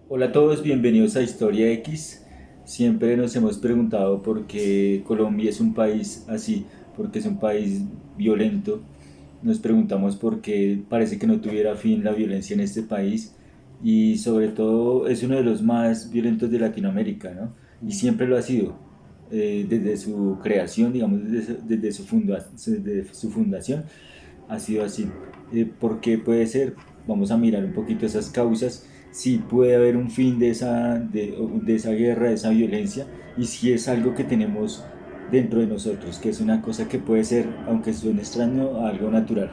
Hola a todos, bienvenidos a Historia X. Siempre nos hemos preguntado por qué Colombia es un país así, porque es un país violento. Nos preguntamos por qué parece que no tuviera fin la violencia en este país y sobre todo es uno de los más violentos de Latinoamérica, ¿no? Y siempre lo ha sido, desde su creación, digamos, desde su fundación, ha sido así. ¿Por qué puede ser? Vamos a mirar un poquito esas causas, si puede haber un fin de esa guerra, de esa violencia, y si es algo que tenemos dentro de nosotros, que es una cosa que puede ser, aunque suene extraño, algo natural.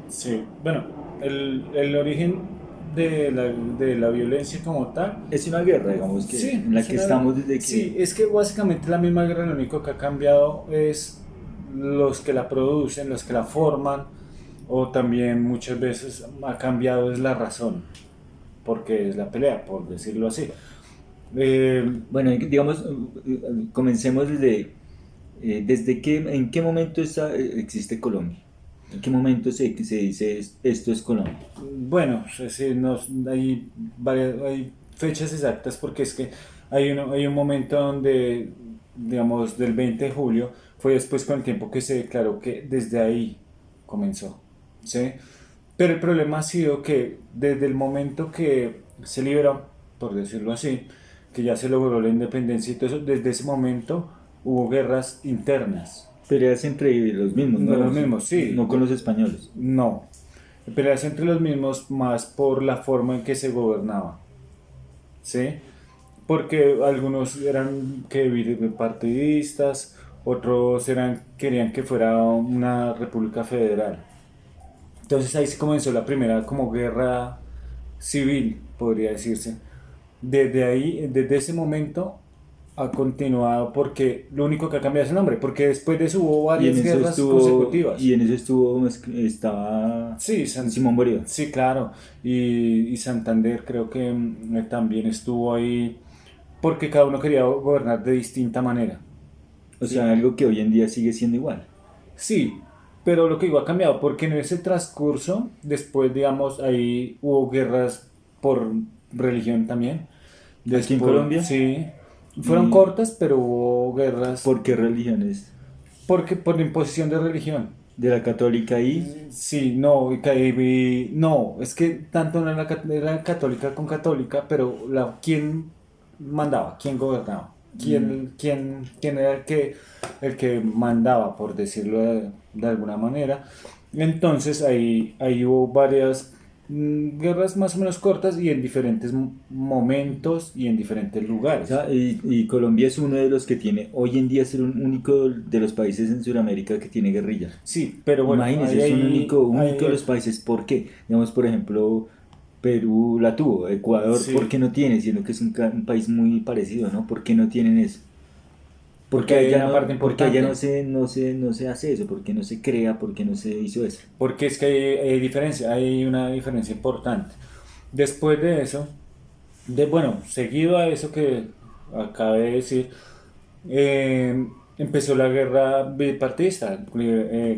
Sí, bueno, el origen de la violencia como tal, Es una guerra, digamos, que sí, en la que estamos desde sí, que... es que básicamente la misma guerra lo único que ha cambiado es los que la producen, los que la forman, o también muchas veces ha cambiado es la razón, porque es la pelea, por decirlo así. Eh, Bueno, digamos, comencemos en qué momento existe Colombia. ¿En qué momento se dice esto es Colombia? Bueno, sí, hay fechas exactas porque es que hay un momento donde, digamos, del 20 de julio, fue después con el tiempo que se declaró que desde ahí comenzó, ¿sí? Pero el problema ha sido que desde el momento que se liberó, por decirlo así, que ya se logró la independencia y todo eso, desde ese momento hubo guerras internas. Peleas entre los mismos, No ¿no? los mismos, sí, No con los españoles. no. Peleas entre los mismos más por la forma en que se gobernaba, ¿sí? Porque algunos eran que partidistas, otros querían que fuera una república federal. Entonces ahí se comenzó la primera como guerra civil, podría decirse. Desde ahí, desde ese momento ha continuado porque lo único que ha cambiado es el nombre, porque después de eso hubo varias guerras Y consecutivas. en eso estuvo, estaba Sí, Simón Bolívar. sí, claro. Y Santander creo que también estuvo ahí porque cada uno quería gobernar de distinta manera. O ¿Sí? sea, algo que hoy en día sigue siendo igual. Sí, pero lo que digo ha cambiado porque en ese transcurso, después, digamos, ahí hubo guerras por religión también. Aquí en Después, Colombia, sí, fueron ¿y cortas, pero hubo guerras por qué religiones? porque por la imposición de religión. De la católica y... Sí, no, no, es que tanto no era católica con católica, pero ¿quién mandaba? ¿Quién gobernaba? ¿Quién era el que mandaba, por decirlo de alguna manera? Entonces ahí hubo varias guerras más o menos cortas y en diferentes momentos y en diferentes O lugares. sea, y Colombia es uno de los que tiene, hoy en día es el único de los países en Sudamérica que tiene guerrilla. Sí, pero bueno, Imagínense, ahí, es un ahí, único de ahí, los países. ¿Por qué? Digamos, por ejemplo, Perú la tuvo, Ecuador, ¿por qué sí, no tiene? Siendo que es un país muy parecido, ¿no? ¿Por qué no tienen eso? porque hay una parte Porque allá importante. no se hace eso, porque no se crea, porque no se hizo eso. Porque es que hay una diferencia importante. Después de eso, bueno, seguido a eso que acabé de decir, empezó la guerra bipartidista,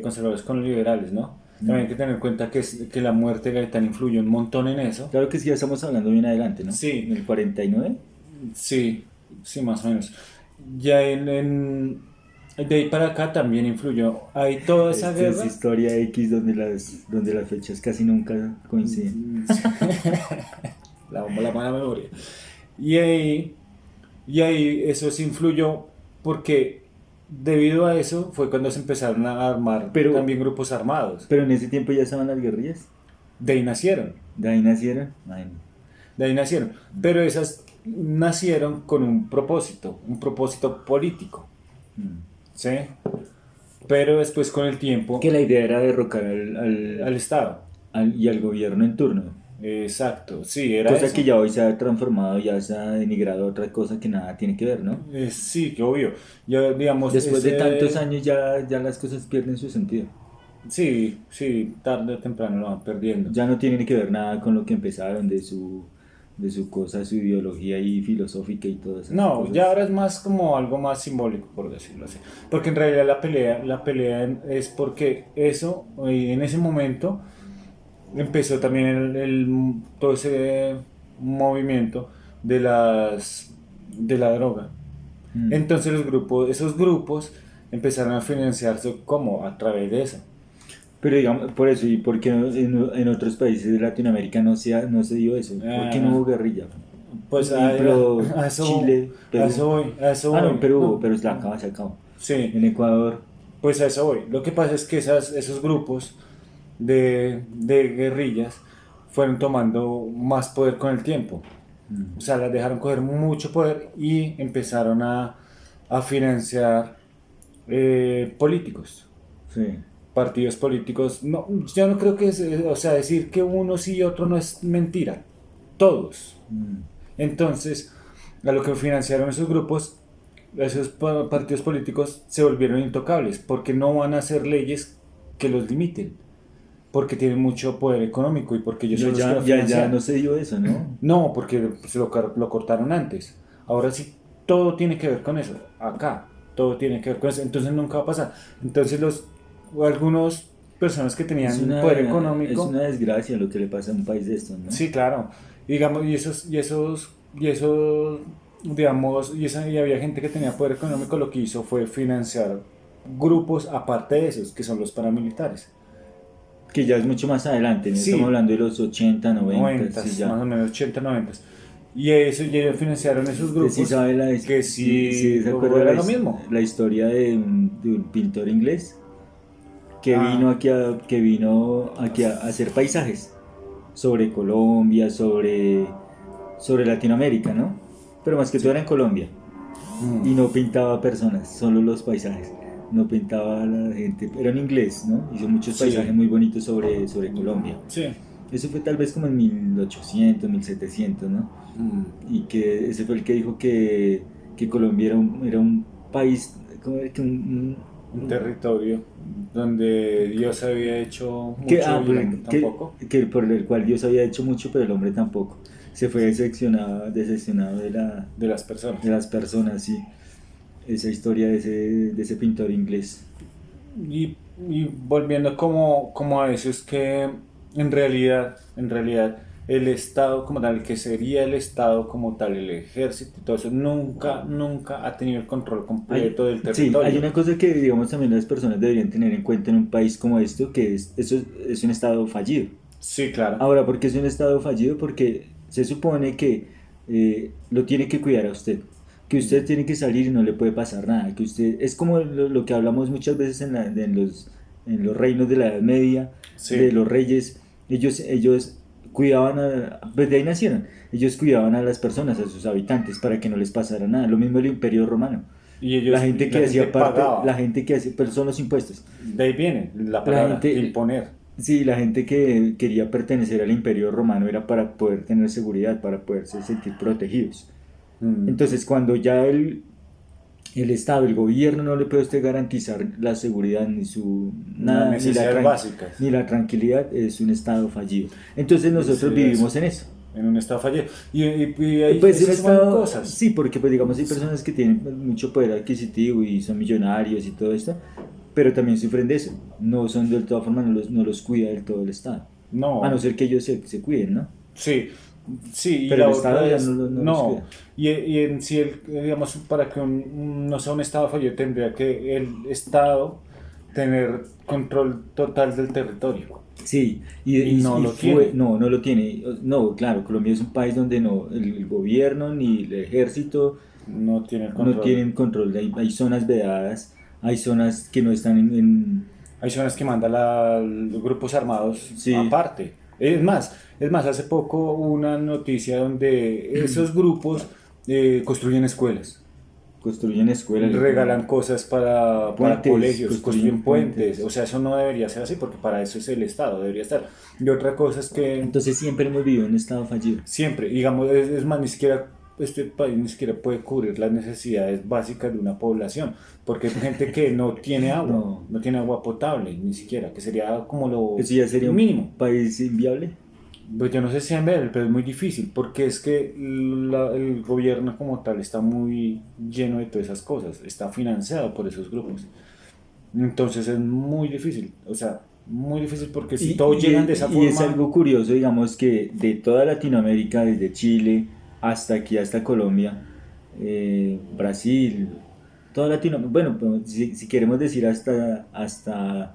conservadores con liberales, ¿no? También hay que Mm. tener en cuenta que la muerte de Gaitán influyó un montón en eso. Claro que sí, ya estamos hablando bien adelante, ¿no? En Sí, el 49. sí, sí, más o menos. Ya de ahí para acá también influyó. Hay toda esa Esto es guerra. historia X donde las fechas casi nunca coinciden. La mala memoria. Y ahí, y ahí eso sí influyó porque debido a eso fue cuando se empezaron a armar Pero, también grupos armados. pero en ese tiempo ya estaban las guerrillas. De ahí nacieron, De ahí nacieron. Ay, no. de ahí nacieron. Pero esas nacieron con un propósito político, Mm. ¿sí? Pero después con el tiempo, Que la idea era derrocar al Estado. y al gobierno en turno. Exacto, sí, era Cosa que eso. ya hoy se ha transformado, ya se ha denigrado a otra cosa que nada tiene que ver, ¿no? Sí, que obvio. Yo, digamos, Después de tantos años ya las cosas pierden su sentido. sí, sí, tarde o temprano lo van perdiendo. Ya no tienen que ver nada con lo que empezaron de su cosa, su ideología y filosófica y todas esas No, ya cosas. ahora es más como algo más simbólico, por decirlo así. Porque en realidad la pelea es porque eso, en ese momento, empezó también todo ese movimiento de la droga. Mm. Entonces esos grupos empezaron a financiarse como a través de eso. Pero digamos, por eso, ¿y por qué en otros países de Latinoamérica no se dio eso? ¿Por qué no Ah, hubo guerrilla? pues Pero a eso, Chile, a Perú. eso voy, a eso Ah, no, voy. Perú hubo, No, pero se acabó. sí, En Ecuador, pues a eso voy. Lo que pasa es que esos grupos de guerrillas fueron tomando más poder con el tiempo. O mm, sea, las dejaron coger mucho poder y empezaron a financiar políticos, sí. partidos políticos. No, yo no creo que o sea, decir que uno sí y otro no es mentira. Todos. Mm. Entonces, a lo que financiaron esos grupos, esos partidos políticos se volvieron intocables porque no van a hacer leyes que los limiten, porque tienen mucho poder económico y porque ellos Y son los que allá, lo ya, ya no financian. se dio eso, ¿no? No, porque lo cortaron antes. Ahora sí, todo tiene que ver con eso. Acá, todo tiene que ver con eso. Entonces nunca va a pasar. Entonces algunos personas que tenían poder Es económico, una desgracia lo que le pasa a un país de estos, ¿no? sí, claro. Y digamos, digamos, y había gente que tenía poder económico, lo que hizo fue financiar grupos aparte de esos, que son los paramilitares. Que ya es mucho más adelante, ¿no? Estamos Sí, hablando de los 80 90 sí, 90, más ya. o menos 80, 90. Y ellos financiaron esos Usted sí grupos sabe que sí sí se acuerda era lo mismo. la historia de un pintor inglés Ah, que vino aquí a hacer paisajes sobre Colombia, sobre Latinoamérica, ¿no? Pero más que todo sí. era en Colombia. Y Mm, no pintaba personas, solo los paisajes. No pintaba a la gente. Era en inglés, ¿no? Hizo muchos paisajes sí, muy bonitos sobre Colombia. sí. Eso fue tal vez como en 1800, 1700, ¿no? Mm, Y que ese fue el que dijo que Colombia era un país, ¿cómo era? un territorio donde Dios había hecho mucho y el hombre tampoco. Por el cual Dios había hecho mucho, pero el hombre tampoco. Se fue decepcionado De las de personas. las personas, sí. Esa historia de ese pintor inglés. Y volviendo como a eso, es que en realidad, el Estado como tal, que sería el Estado como tal, el ejército y todo eso, nunca ha tenido el control Hay, completo del sí, hay territorio. una cosa que, digamos, también las personas deberían tener en cuenta en un país como esto, que es un estado fallido. Sí, claro. Ahora, ¿por qué es un estado fallido? Porque se supone que lo tiene que cuidar a usted, que usted tiene que salir y no le puede pasar nada, que usted, es como lo que hablamos muchas veces en los reinos de la Edad Media, de Sí. los reyes, ellos cuidaban pues de ahí nacieron, ellos cuidaban a las personas, a sus habitantes, para que no les pasara nada, lo mismo el Imperio Romano. Y la gente La pagaba. gente que hacía, pero son los impuestos. De ahí viene la La palabra, gente, imponer. sí, la gente que quería pertenecer al Imperio Romano era para poder tener seguridad, para poderse sentir protegidos. Mm. Entonces, cuando ya el Estado, el gobierno no le puede a usted garantizar la seguridad ni su Las nada, necesidades básicas. ni la tranquilidad, es un Estado fallido. Entonces nosotros Sí, eso. vivimos en eso. En un estado fallido. Y ahí Pues un se suman Estado, cosas. sí, porque pues digamos hay personas que tienen mucho poder adquisitivo y son millonarios y todo esto, pero también sufren de eso. No son de todas formas, no los cuida del todo el Estado. A no No, ser que ellos se cuiden, ¿no? sí, sí, y Pero la el Estado otra ya es, no los no. cuida. Y en sí, digamos, para que no sea un estado fallido, tendría que el estado tener control total del territorio. Sí, Y no lo tiene. no lo tiene. No, claro, Colombia es un país donde no, el gobierno ni el ejército No tiene el no control. tienen control. Hay zonas vedadas, hay zonas que no están Hay zonas que mandan los grupos armados sí, aparte. Es más, hace poco hubo una noticia donde esos grupos construyen escuelas. construyen escuelas, le Regalan ponen cosas para puentes, colegios, construyen construyen puentes, o puentes. sea, eso no debería ser así porque para eso es el Estado, debería estar. Y otra cosa es que Entonces siempre hemos vivido en un estado fallido. siempre, digamos, es más, ni siquiera este país ni siquiera puede cubrir las necesidades básicas de una población, porque hay gente que no tiene agua, No, no tiene agua potable, ni siquiera, que sería como lo eso ya sería un mínimo. país inviable. Pues yo no sé si en ver, pero es muy difícil, porque es que el gobierno como tal está muy lleno de todas esas cosas, está financiado por esos grupos. Entonces es muy difícil, o sea, muy difícil porque si Y, todos llegan de esa y es forma, algo curioso, digamos, que de toda Latinoamérica, desde Chile hasta aquí, hasta Colombia, Brasil, toda Latinoamérica, bueno, pues, si queremos decir hasta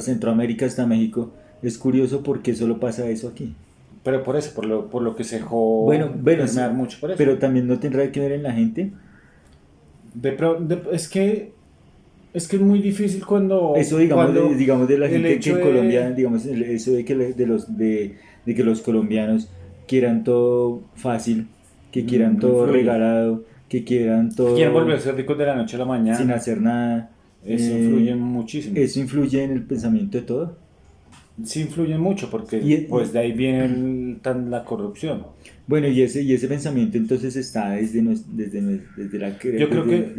Centroamérica, hasta México, es curioso porque solo pasa eso aquí. pero por eso, por lo que se dejó Bueno, permear sí, mucho por eso. pero también no tendrá que ver en la gente. Es que es muy difícil Eso, digamos, cuando digamos de la el gente que hecho en Colombia, de digamos, eso de que, de que los colombianos quieran todo fácil, que quieran todo influye. regalado, que quieran Quieren todo volverse ricos de la noche a la sin mañana. hacer nada, Eso influye eh, muchísimo. eso influye en el pensamiento de todo. Sí influye mucho porque pues Y, de ahí viene la corrupción. bueno, y ese pensamiento entonces está desde Yo creo que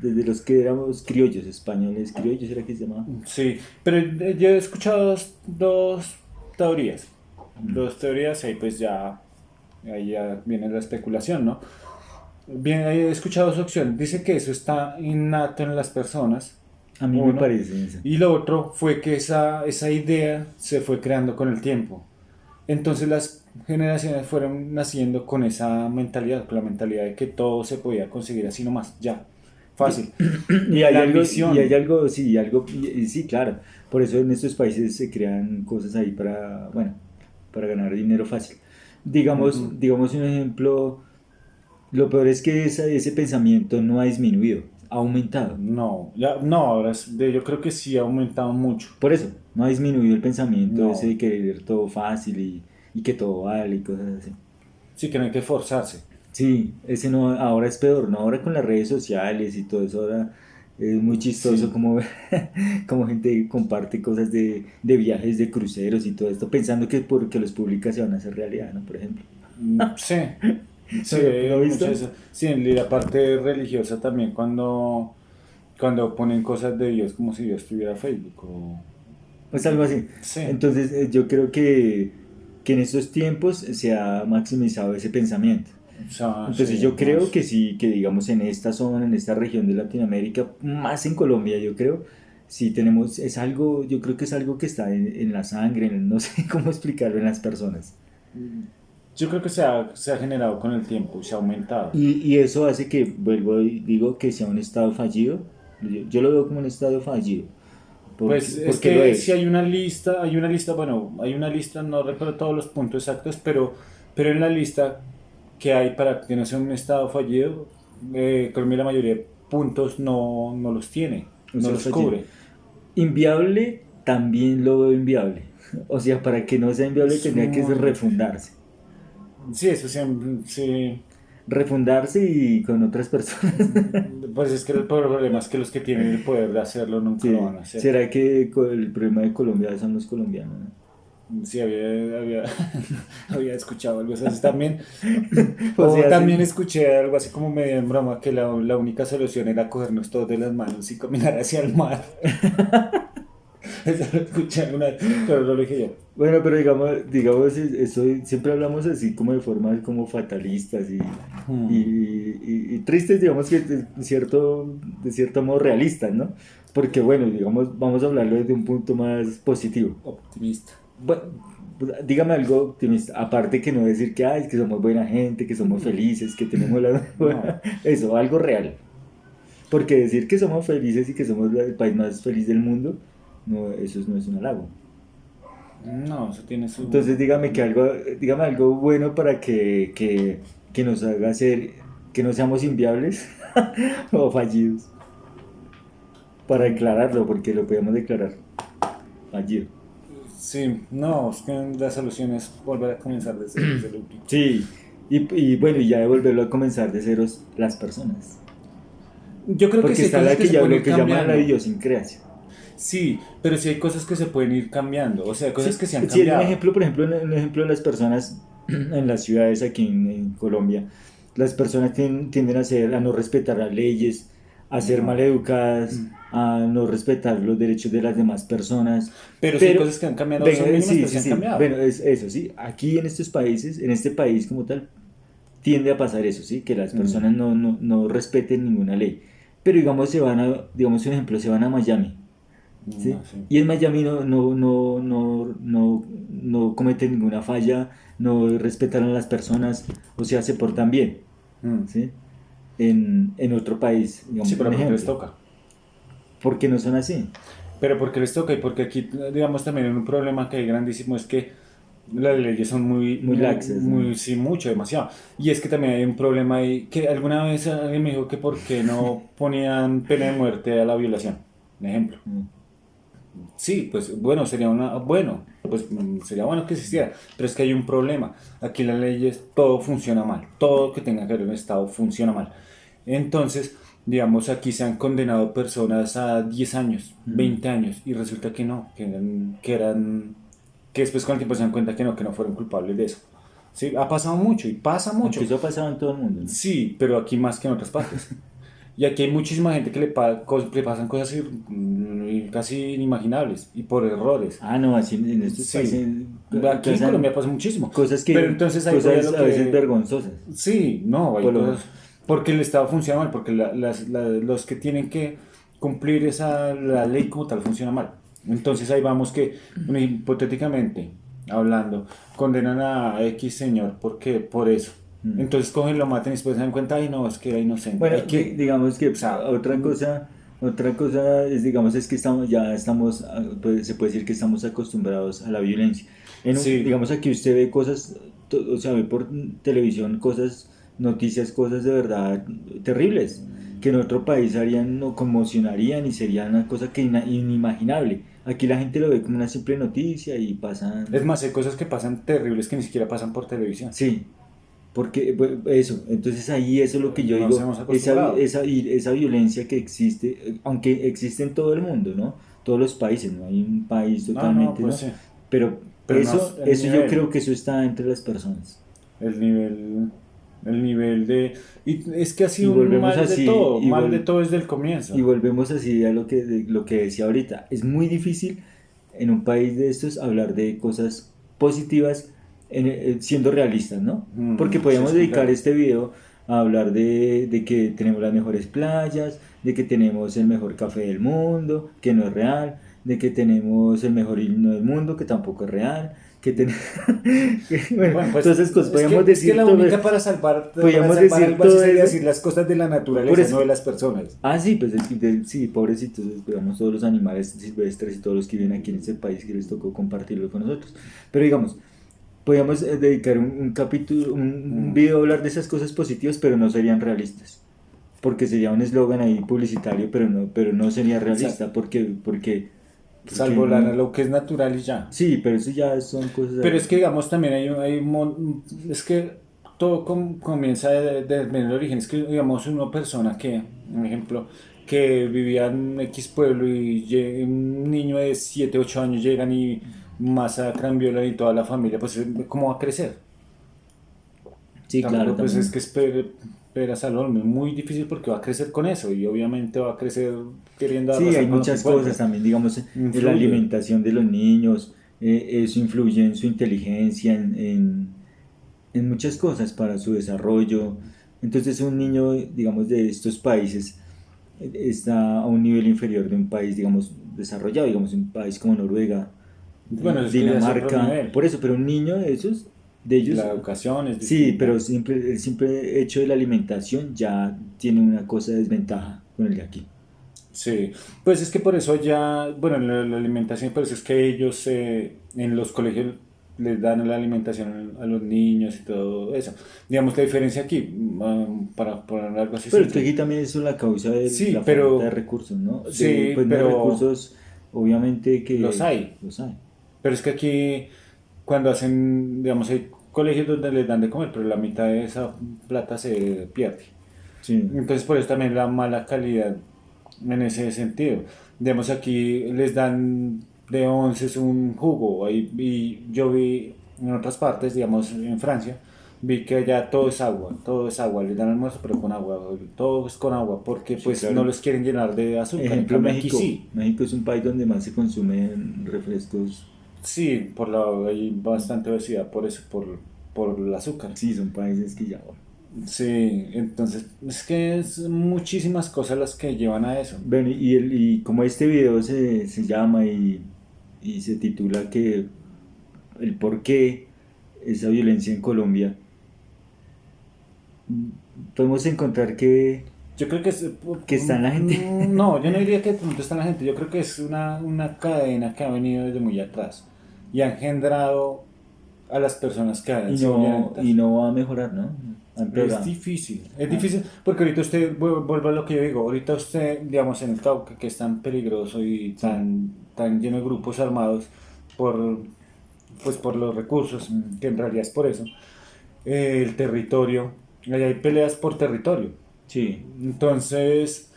desde los que éramos criollos, españoles, criollos era que se llamaba. sí, pero yo he escuchado dos teorías. Dos teorías, ahí ya viene la especulación, ¿no? Bien, he escuchado dos opciones. Dice que eso está innato en las personas, A mí me uno. parece eso. Y lo otro fue que esa idea se fue creando con el tiempo. Entonces las generaciones fueron naciendo con esa mentalidad, con la mentalidad de que todo se podía conseguir así nomás, ya, fácil. Y La hay ambición, algo, sí, algo, y sí, claro. Por eso en estos países se crean cosas ahí para, bueno, para ganar dinero fácil. ujú, Digamos un ejemplo, lo peor es que ese pensamiento no ha disminuido, ha aumentado. no, no, yo creo que sí ha aumentado mucho. Por eso, no ha disminuido el pensamiento ese No, de querer todo fácil y que todo vale y cosas así. sí que no hay que forzarse. Sí, ese no, ahora es peor, ¿no? Ahora con las redes sociales y todo eso, ahora es muy chistoso Sí, como, como gente comparte cosas de viajes, de cruceros y todo esto, pensando que porque los publica se van a hacer realidad, ¿no? Por ejemplo. sí, ¿No sí, lo has visto? sí, en la parte religiosa también cuando ponen cosas de Dios como si Dios tuviera Facebook Pues algo así. sí, Entonces yo creo que en estos tiempos se ha maximizado ese pensamiento. o sea, Entonces sí, yo creo más. que sí, que digamos en esta zona, en esta región de Latinoamérica, más en Colombia, yo creo, sí tenemos, es algo, yo creo que es algo que está en la sangre, no sé cómo explicarlo en las personas. Yo creo que se ha generado con el tiempo y se ha aumentado. Y eso hace que, vuelvo y digo, que sea un estado fallido. Yo lo veo como un estado fallido, Pues es porque lo que si es. bueno, hay una lista, no recuerdo todos los puntos exactos, pero en la lista que hay para que no sea un estado fallido, Colombia la mayoría de puntos no los tiene, Un no solo los fallido. cubre. Inviable, también lo veo inviable. O sea, para que no sea inviable Es tendría que muy difícil. refundarse. Sí, eso siempre, sí. Refundarse y con otras personas. Pues es que el problema es que los que tienen el poder de hacerlo nunca lo van Sí. a hacer. ¿Será que el problema de Colombia son los colombianos? ¿No? Sí, había escuchado algo así también. O O sea, también sí. escuché algo así como medio en broma que la única solución era cogernos todos de las manos y caminar hacia el mar. Eso lo escuché alguna vez, pero no lo dije yo. Bueno, pero digamos, eso, siempre hablamos así como de formas como fatalistas Hmm. y tristes, digamos que de cierto modo realistas, ¿no? Porque bueno, digamos, vamos a hablarlo desde un punto más positivo. Optimista. Bueno, pues, dígame algo optimista, aparte que no decir que, ay, que somos buena gente, que somos felices, que tenemos la... No, Eso, algo real. Porque decir que somos felices y que somos el país más feliz del mundo, no, eso no es un halago. no, eso tiene su... Entonces dígame algo bueno para que nos haga ser, que no seamos inviables o fallidos. Para declararlo, porque lo podemos declarar fallido. Sí, no, es que la solución es volver a comenzar desde el último. Sí, y bueno, y ya de volverlo a comenzar de ceros las personas. Yo creo que Porque sí hay está cosas la que que se ya pueden lo ir que llaman la cambiando. idiosincrasia. Sí, pero sí hay cosas que se pueden ir cambiando. O sea, hay cosas Sí, que se han sí, un cambiado. ejemplo, por ejemplo, un ejemplo de las personas en las ciudades aquí en Colombia, las personas tienden a no respetar las leyes, a ser No. maleducadas, a no respetar los derechos de las demás personas. Pero sí hay Pero, cosas que han cambiado, venga, son mínimas, sí, pero sí sí, han sí, cambiado. bueno, es eso, sí, aquí en estos países, en este país como tal, tiende a pasar eso, sí, que las Mm, personas no respeten ninguna ley. Pero digamos, digamos un ejemplo, se van a Miami. ¿sí? No, sí. Y en Miami no cometen ninguna falla, no respetan a las personas, o sea, se portan bien, Mm. ¿sí? En otro país, Sí, digamos, un pero porque les ejemplo. toca. ¿Por qué no son así? Pero porque les toca y porque aquí, digamos, también un problema que hay grandísimo es que las leyes son Muy laxas, ¿no? sí, mucho, demasiado. Y es que también hay un problema ahí, que alguna vez alguien me dijo que por qué no ponían pena de muerte a la violación, un ejemplo. Mm. Sí, pues bueno, sería bueno que existiera, pero es que hay un problema. Aquí las leyes, todo funciona mal, todo que tenga que ver con el Estado funciona mal. Entonces, digamos, aquí se han condenado personas a 10 años, Mm. 20 años, y resulta que no, que después con el tiempo se dan cuenta que no fueron culpables de eso. Sí, ha pasado mucho y pasa Aunque mucho. eso ha pasado en todo el mundo, ¿no? Sí, pero aquí más que en otras partes. Y aquí hay muchísima gente que le pasan cosas casi inimaginables y por errores. Ah, no, así en estos Sí, países aquí en pasan Colombia pasa muchísimo. cosas Pero que, entonces ahí voy a cosas lo a veces que... vergonzosas. Sí, no, hay Por lo, cosas... Porque el Estado funciona mal, porque los que tienen que cumplir la ley como tal funciona mal. Entonces ahí vamos que, bueno, hipotéticamente hablando, condenan a X señor porque por eso. mm. Entonces cogen, lo matan y después se dan cuenta, ay no, es que era inocente. Bueno, Hay que, digamos o que sea, otra cosa es, digamos, es que estamos, pues, se puede decir que estamos acostumbrados a la violencia. sí, Digamos, aquí usted ve cosas, o sea, ve por televisión cosas, noticias, cosas de verdad terribles, que en otro país harían, no conmocionarían y sería una cosa que inimaginable. Aquí la gente lo ve como una simple noticia y es pasan, más, hay cosas que pasan terribles que ni siquiera pasan por televisión. sí, porque eso, entonces ahí eso es lo que yo Nos digo, hemos acostumbrado. esa violencia que existe, aunque existe en todo el mundo, ¿no? Todos los países, no hay un país No, no, totalmente, pues ¿no? sí. Pero Pero no, el eso yo creo nivel, que eso está entre las personas. el nivel, el nivel de... Y es que ha Y sido un volvemos así, mal de todo desde el y comienzo. volvemos así a lo que decía ahorita. Es muy difícil en un país de estos hablar de cosas positivas siendo realistas, ¿no? Porque Sí, podríamos es dedicar complejo. este video a hablar de que tenemos las mejores playas, de que tenemos el mejor café del mundo, que no es real, de que tenemos el mejor himno del mundo, que tampoco es real, que tenemos... bueno, Bueno, todas pues esas cosas, podríamos es que decir la todo, única para podríamos salvar decir algo así todo sería eso. decir las cosas de la Por naturaleza, eso, no de las personas. ah, sí, pues sí, pobrecitos, digamos, todos los animales silvestres y todos los que viven aquí en este país que les tocó compartirlo con nosotros. Pero digamos, podríamos dedicar un capítulo, un Mm, video a hablar de esas cosas positivas, pero no serían realistas. Porque sería un eslogan ahí publicitario, pero no sería o sea, realista, porque salvo no. lo que es natural y ya. Sí, pero eso ya son cosas Pero ahí. es que, digamos, también es que todo comienza desde el origen. Es que, digamos, una persona que, un ejemplo, que vivía en X pueblo y un niño de 7 8 años llegan y masacran, violan y toda la familia, pues, ¿cómo va a crecer? Sí, claro, Tampoco, pues, es también. que espera salón, es muy difícil porque va a crecer con eso y obviamente va a crecer queriendo Sí, hay arrasar con lo que muchas cosas encuentre. también, digamos, la Influye. alimentación de los niños, eso influye en su inteligencia, en muchas cosas para su desarrollo. Entonces un niño, digamos, de estos países está a un nivel inferior de un país, digamos, desarrollado, digamos, un país como Noruega, Bueno, es que ya es otro Dinamarca, nivel. por eso, pero un niño de esos, de ellos, La educación es sí, pero distinta. el simple hecho de la alimentación ya tiene una cosa de desventaja con el de aquí. Sí, pues es que por eso ya, bueno, la alimentación, por eso es que ellos en los colegios les dan la alimentación a los niños y todo eso. Digamos, la diferencia aquí, para poner algo así Pero es que simple. aquí también eso es la causa de Sí, la falta de pero, recursos, ¿no? sí, Pues no de pero recursos, obviamente los que hay. los hay. Pero es que aquí, cuando hacen, digamos, hay colegios donde les dan de comer, pero la mitad de esa plata se pierde. Sí. Entonces, por eso también la mala calidad en ese sentido. Digamos, aquí les dan de once un jugo. Y yo vi en otras partes, digamos, en Francia, vi que allá todo es agua. Les dan almuerzo, pero con agua. Todo es con agua, porque Sí, pues no claro. los quieren llenar de azúcar. En Ejemplo, cambio, aquí México. sí. México es un país donde más se consumen refrescos. Sí, hay bastante obesidad por eso, por el azúcar. Sí, son países que ya, bueno. Sí, entonces es que es muchísimas cosas las que llevan a eso. Bueno, y como este video se llama y se titula que el por qué esa violencia en Colombia, podemos encontrar Yo creo que que está en la gente. no, yo no diría que de pronto está la gente, yo creo que es una cadena que ha venido desde muy atrás y ha engendrado a las personas que han sido Y violentas. no va a mejorar, ¿no? Ha Es empeorado. difícil, es Ah, difícil, porque ahorita usted, vuelvo a lo que yo digo, ahorita usted, digamos, en el Cauca, que es tan peligroso y sí. tan lleno de grupos armados por, pues, por los recursos, Mm, que en realidad es por eso, el territorio, allá hay peleas por territorio. sí. Entonces,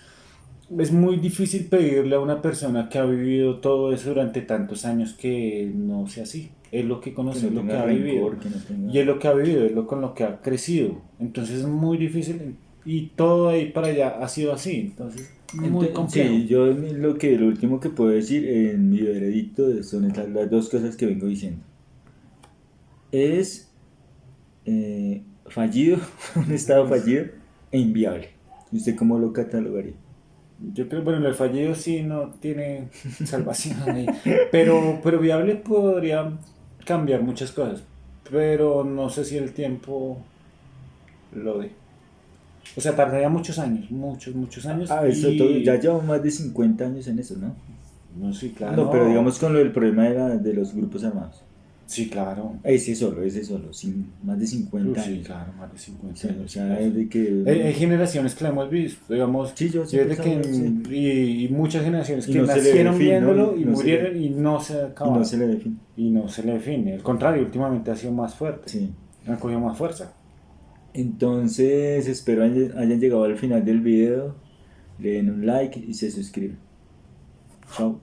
es muy difícil pedirle a una persona que ha vivido todo eso durante tantos años que no sea así. Es lo que Que conoce, no es lo que tenga ha vivido. rencor, que no tenga... Y es lo que ha vivido, es lo con lo que ha crecido. Entonces es muy difícil y todo ahí para allá ha sido así. Entonces, muy complejo. Sí, yo lo último que puedo decir en mi veredicto son las dos cosas que vengo diciendo. Es fallido, un estado fallido e inviable. ¿Usted cómo lo catalogaría? Yo creo, bueno, el fallido sí no tiene salvación ahí. Pero viable podría cambiar muchas cosas. Pero no sé si el tiempo lo dé. O sea, tardaría muchos años, muchos años. Eso todo, ya Y. llevamos más de 50 años en eso, ¿no? No, sí, No, pero claro. digamos con lo del problema de los grupos armados. Sí, claro. Ese solo, más de 50 Sí, años. claro, más de O 50 sea, o años. sea, Eso. desde que Hay generaciones que la hemos visto, digamos, sí, yo yo siempre desde que, sabía, sí. y muchas generaciones Y que no se le ve nacieron fin, ¿no? viéndolo y murieron y no se ha Y no acabado. se le ve fin. Y no se le define. Al contrario, últimamente ha sido más fuerte. Sí. Ha cogido más fuerza. Entonces, espero hayan llegado al final del video. Le den un like y se suscriben. Chao.